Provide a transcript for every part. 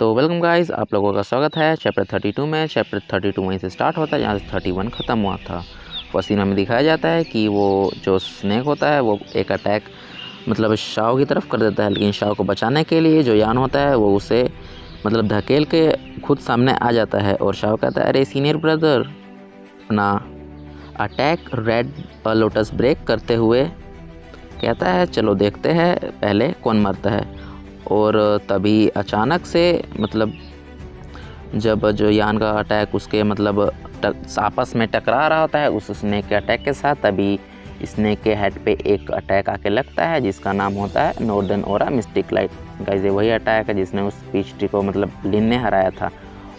तो welcome guys, आप लोगों का स्वागत है चैप्टर 32 में। चैप्टर 32 वहीं से स्टार्ट होता है जहाँ से 31 ख़त्म हुआ था। फर्स्ट सीन में दिखाया जाता है कि वो जो स्नेक होता है वो एक अटैक मतलब शाओ की तरफ कर देता है, लेकिन शाओ को बचाने के लिए जो यान होता है वो उसे मतलब धकेल के खुद सामने आ जाता है। और शाओ कहता है, अरे सीनियर ब्रदर, अपना अटैक रेड लोटस ब्रेक करते हुए कहता है चलो देखते हैं पहले कौन मरता है। और तभी अचानक से मतलब जब जो यान का अटैक उसके मतलब आपस में टकरा रहा होता है उस स्नेक के अटैक के साथ, तभी स्नेक के हेड पे एक अटैक आके लगता है जिसका नाम होता है नॉर्दर्न ओरा मिस्टिक लाइट। गाइस, वही अटैक है जिसने उस पीच ट्री को मतलब लिन ने हराया था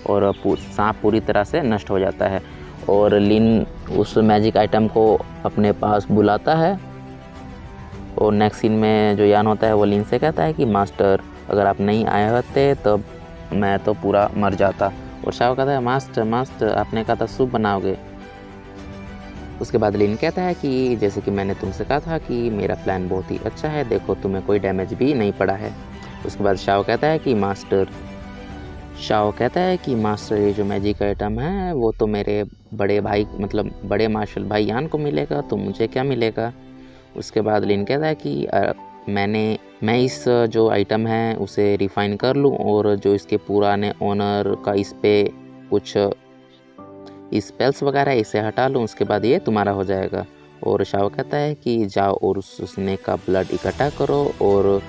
और सांप पूरी तरह से नष्ट हो जाता है। और लिन उस मैजिक आइटम को अपने पास बुलाता है और नेक्स्ट सीन में जो यान होता है वो लिन से कहता है कि मास्टर, अगर आप नहीं आए होते तो मैं तो पूरा मर जाता। और शाओ कहता है, मास्टर आपने कहा था सूप बनाओगे। उसके बाद लिन कहता है कि जैसे कि मैंने तुमसे कहा था कि मेरा प्लान बहुत ही अच्छा है, देखो तुम्हें कोई डैमेज भी नहीं पड़ा है। उसके बाद शाओ कहता है कि मास्टर ये जो मैजिक आइटम है वो तो मेरे बड़े भाई मतलब बड़े मार्शल भाई यान को मिलेगा, तो मुझे क्या मिलेगा। उसके बाद लिन कहता है कि मैं इस जो आइटम है उसे रिफ़ाइन कर लूँ और जो इसके पुराने ओनर का इस पे कुछ स्पेल्स वगैरह इसे हटा लूँ, उसके बाद ये तुम्हारा हो जाएगा। और शाओ कहता है कि जाओ और उस स्नेक का ब्लड इकट्ठा करो और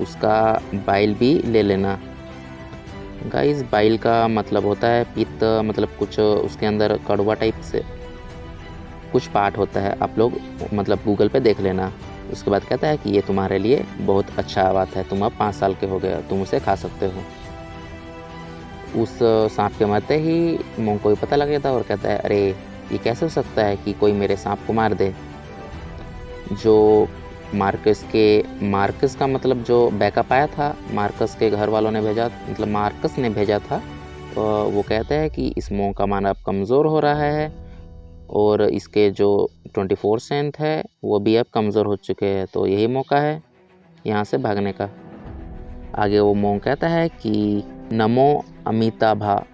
उसका बाइल भी ले लेना। गाइस, बाइल का मतलब होता है पित्त, मतलब कुछ उसके अंदर कड़वा टाइप से कुछ पार्ट होता है, आप लोग मतलब गूगल पे देख लेना। उसके बाद कहता है कि ये तुम्हारे लिए बहुत अच्छा बात है, तुम अब 5 साल के हो गए, तुम उसे खा सकते हो। उस सांप के मरते ही मोंग को भी पता लग जाता है और कहता है, अरे ये कैसे हो सकता है कि कोई मेरे सांप को मार दे। जो मार्कस का मतलब जो बैकअप आया था, मार्कस के घर वालों ने भेजा, मतलब मार्कस ने भेजा था, तो वो कहते हैं कि इस मोंग का मन अब कमज़ोर हो रहा है और इसके जो 24 सेंथ है वो भी अब कमज़ोर हो चुके हैं, तो यही मौका है यहाँ से भागने का। आगे वो मोंग कहता है कि नमो अमिताभा,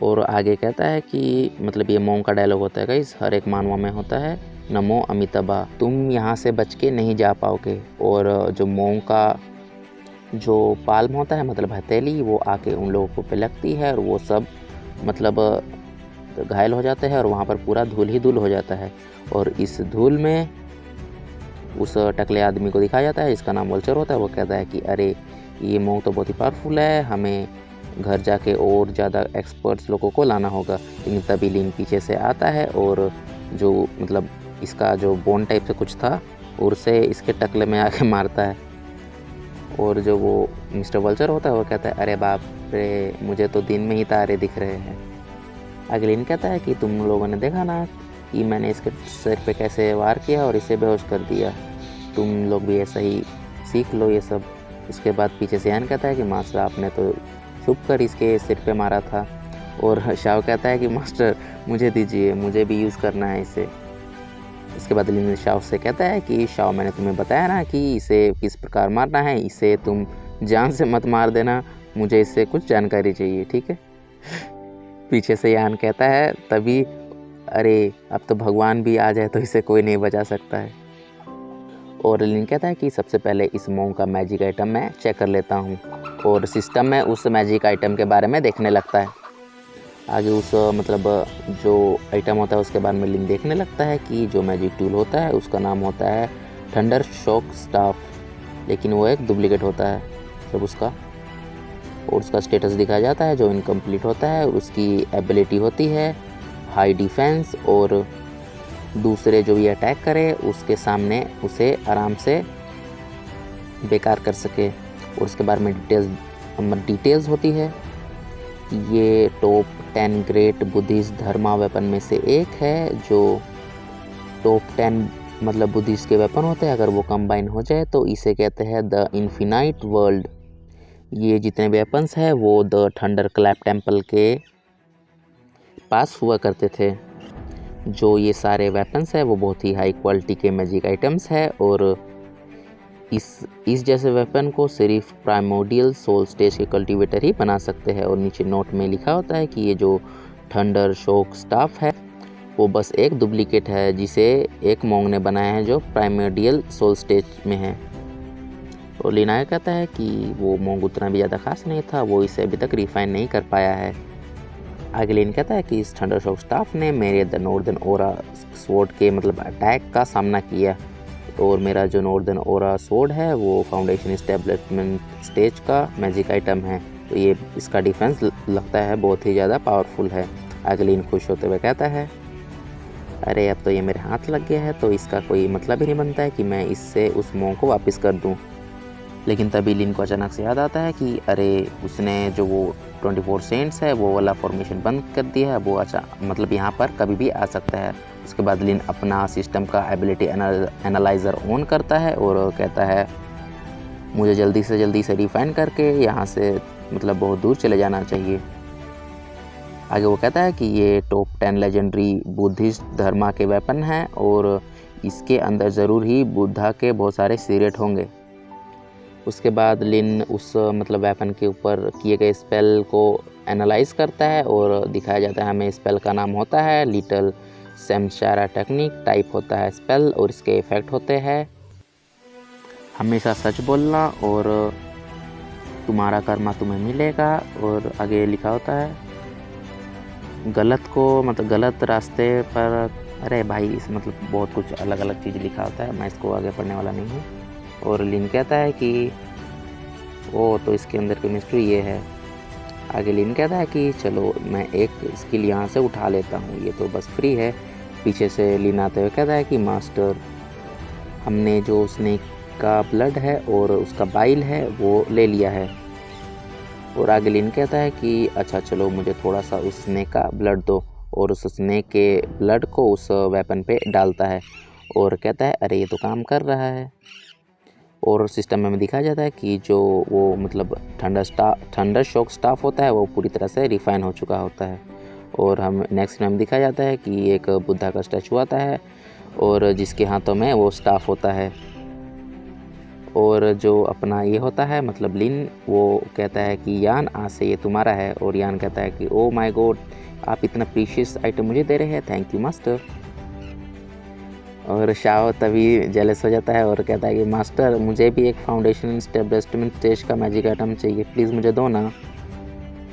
और आगे कहता है कि मतलब ये मोंग का डायलॉग होता है गाइस, हर एक मानवा में होता है नमो अमिताभा, तुम यहाँ से बच के नहीं जा पाओगे। और जो मोंग का जो पाल्म होता है मतलब हथेली, वो आके उन लोगों को पे लगती है और वो सब मतलब घायल हो जाते हैं और वहाँ पर पूरा धूल ही धूल हो जाता है। और इस धूल में उस टकले आदमी को दिखाया जाता है जिसका नाम वल्चर होता है। वो कहता है कि अरे ये मोंग तो बहुत ही पावरफुल है, हमें घर जाके और ज़्यादा एक्सपर्ट्स लोगों को लाना होगा। लेकिन तभी लिन पीछे से आता है और जो मतलब इसका जो बोन टाइप से कुछ था और उसे इसके टकले में आके मारता है। और जो वो मिस्टर वल्चर होता है वो कहता है, अरे बाप रे, मुझे तो दिन में ही तारे दिख रहे हैं। अगलिन कहता है कि तुम लोगों ने देखा ना कि मैंने इसके सिर पे कैसे वार किया और इसे बेहोश कर दिया, तुम लोग भी ऐसा ही सीख लो ये सब। उसके बाद पीछे से यान कहता है कि मास्टर आपने तो छुप कर इसके सिर पे मारा था। और शाओ कहता है कि मास्टर मुझे दीजिए, मुझे भी यूज़ करना है इसे। इसके बाद लिन शाओ से कहता है कि शाओ, मैंने तुम्हें बताया ना कि इसे किस प्रकार मारना है, इसे तुम जान से मत मार देना, मुझे इससे कुछ जानकारी चाहिए, ठीक है। पीछे से यान कहता है तभी, अरे अब तो भगवान भी आ जाए तो इसे कोई नहीं बचा सकता है। और लिन कहता है कि सबसे पहले इस मोंग का मैजिक आइटम मैं चेक कर लेता हूँ, और सिस्टम में उस मैजिक आइटम के बारे में देखने लगता है। आगे उस मतलब जो आइटम होता है उसके बारे में लिन देखने लगता है कि जो मैजिक टूल होता है उसका नाम होता है थंडर शॉक स्टाफ, लेकिन वो एक डुप्लीकेट होता है सब उसका। और उसका स्टेटस दिखाया जाता है जो इनकम्प्लीट होता है। उसकी एबिलिटी होती है हाई डिफेंस, और दूसरे जो भी अटैक करे उसके सामने उसे आराम से बेकार कर सके। और उसके बारे में डिटेल्स होती है। ये टॉप 10 ग्रेट बुद्धिस्ट धर्मा वेपन में से एक है। जो टॉप 10 मतलब बुद्धिस्ट के वेपन होते हैं, अगर वो कंबाइन हो जाए तो इसे कहते हैं द इन्फिनाइट वर्ल्ड। ये जितने वेपन्स हैं वो द थंडर क्लैप टेम्पल के पास हुआ करते थे। जो ये सारे वेपन्स हैं वो बहुत ही हाई क्वालिटी के मैजिक आइटम्स है और इस जैसे वेपन को सिर्फ प्राइमोडियल सोल स्टेज के कल्टीवेटर ही बना सकते हैं। और नीचे नोट में लिखा होता है कि ये जो थंडर शॉक स्टाफ है वो बस एक डुप्लीकेट है जिसे एक मोंग ने बनाया है जो प्राइमोडियल सोल स्टेज में है। और लिन आगे कहता है कि वो मोंग उतना भी ज़्यादा खास नहीं था, वो इसे अभी तक रिफाइन नहीं कर पाया है। आगे लिन कहता है कि इस थंडर शॉक स्टाफ ने मेरे द नॉर्दर्न ओरा स्वॉर्ड के मतलब अटैक का सामना किया, और मेरा जो नॉर्दर्न ओरा स्वॉर्ड है वो फाउंडेशन एस्टेब्लिशमेंट स्टेज का मैजिक आइटम है, तो ये इसका डिफेंस लगता है बहुत ही ज़्यादा पावरफुल है। आगे लिन खुश होते हुए कहता है, अरे अब तो ये मेरे हाथ लग गया है, तो इसका कोई मतलब ही नहीं बनता है कि मैं इससे उस मोंग को वापस कर दूं। लेकिन तभी लिन को अचानक से याद आता है कि अरे उसने जो वो 24 सेंट्स है वो वाला फॉर्मेशन बंद कर दिया है, वो अच्छा मतलब यहाँ पर कभी भी आ सकता है। उसके बाद लिन अपना सिस्टम का एबिलिटी एनालाइज़र ऑन करता है और कहता है मुझे जल्दी से रिफाइन करके यहाँ से मतलब बहुत दूर चले जाना चाहिए। आगे वो कहता है कि ये टॉप 10 लेजेंडरी बुद्धिस्ट धर्मा के वेपन हैं और इसके अंदर ज़रूर ही बुद्धा के बहुत सारे सीक्रेट होंगे। उसके बाद लिन उस मतलब वेपन के ऊपर किए गए स्पेल को एनालाइज करता है और दिखाया जाता है हमें स्पेल का नाम होता है लिटिल सैमशारा टेक्निक, टाइप होता है स्पेल और इसके इफ़ेक्ट होते हैं हमेशा सच बोलना और तुम्हारा कर्मा तुम्हें मिलेगा। और आगे लिखा होता है गलत को मतलब गलत रास्ते पर, अरे भाई इस मतलब बहुत कुछ अलग अलग चीज़ लिखा होता है, मैं इसको आगे पढ़ने वाला नहीं हूँ। और लिन कहता है कि ओ तो इसके अंदर की मिस्ट्री ये है। आगे लिन कहता है कि चलो मैं एक स्किल यहाँ से उठा लेता हूँ, ये तो बस फ्री है। पीछे से लिन आते हुए कहता है कि मास्टर हमने जो स्नेक का ब्लड है और उसका बाइल है वो ले लिया है। और आगे लिन कहता है कि अच्छा चलो मुझे थोड़ा सा उस स्नेक का ब्लड दो, और उस स्नेक के ब्लड को उस वेपन पे डालता है और कहता है अरे ये तो काम कर रहा है। और सिस्टम में दिखाया जाता है कि जो वो मतलब थंडर शॉक स्टाफ होता है वो पूरी तरह से रिफाइन हो चुका होता है। और हम नेक्स्ट में दिखाया जाता है कि एक बुद्धा का स्टैचू आता है और जिसके हाथों में वो स्टाफ होता है। और जो अपना ये होता है मतलब लिन वो कहता है कि यान आज से ये तुम्हारा है, और यान कहता है कि ओ माय गॉड आप इतना प्रीशियस आइटम मुझे दे रहे हैं, थैंक यू मास्टर। और शाओ तभी जेलस हो जाता है और कहता है कि मास्टर मुझे भी एक फाउंडेशन एस्टेब्लिशमेंट स्टेज का मैजिक आइटम चाहिए, प्लीज़ मुझे दो ना।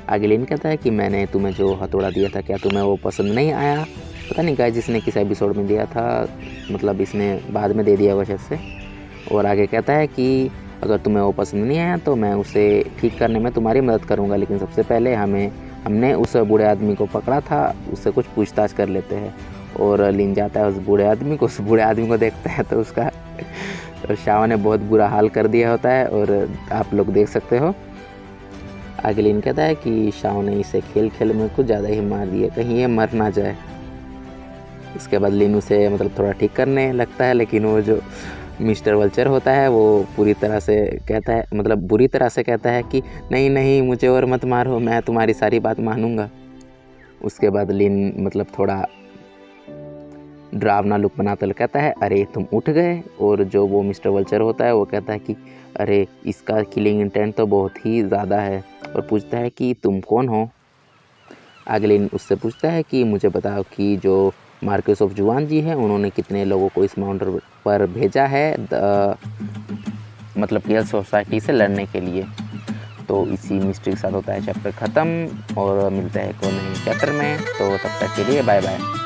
आगे लिन कहता है कि मैंने तुम्हें जो हथौड़ा दिया था क्या तुम्हें वो पसंद नहीं आया, पता नहीं गाइस जिसने किस एपिसोड में दिया था, मतलब इसने बाद में दे दिया होगा शायद से। और आगे कहता है कि अगर तुम्हें वो पसंद नहीं आया तो मैं उसे ठीक करने में तुम्हारी मदद करूँगा, लेकिन सबसे पहले हमने उस बूढ़े आदमी को पकड़ा था, उससे कुछ पूछताछ कर लेते हैं। और लिन जाता है उस बूढ़े आदमी को देखता है तो उसका तो शाओ ने बहुत बुरा हाल कर दिया होता है, और आप लोग देख सकते हो। आगे लिन कहता है कि शाओ ने इसे खेल में कुछ ज़्यादा ही मार दिया, कहीं ये मर ना जाए। इसके बाद लिन उसे मतलब थोड़ा ठीक करने लगता है, लेकिन वो जो मिस्टर वल्चर होता है वो पूरी तरह से कहता है मतलब बुरी तरह से कहता है कि नहीं मुझे और मत मारो, मैं तुम्हारी सारी बात मानूंगा। उसके बाद लिन मतलब थोड़ा डरावना लुक बनाते हुए कहता है अरे तुम उठ गए। और जो वो मिस्टर वल्चर होता है वो कहता है कि अरे इसका किलिंग इंटेंट तो बहुत ही ज़्यादा है, और पूछता है कि तुम कौन हो। आगे लिन उससे पूछता है कि मुझे बताओ कि जो मार्क्वेस ऑफ जुआन जी हैं उन्होंने कितने लोगों को इस माउंटेन पर भेजा है मतलब रियल सोसाइटी से लड़ने के लिए। तो इसी मिस्ट्री के साथ होता है चैप्टर ख़त्म, और मिलते हैं एक और नए चैप्टर में। तो तब तक के लिए बाय बाय।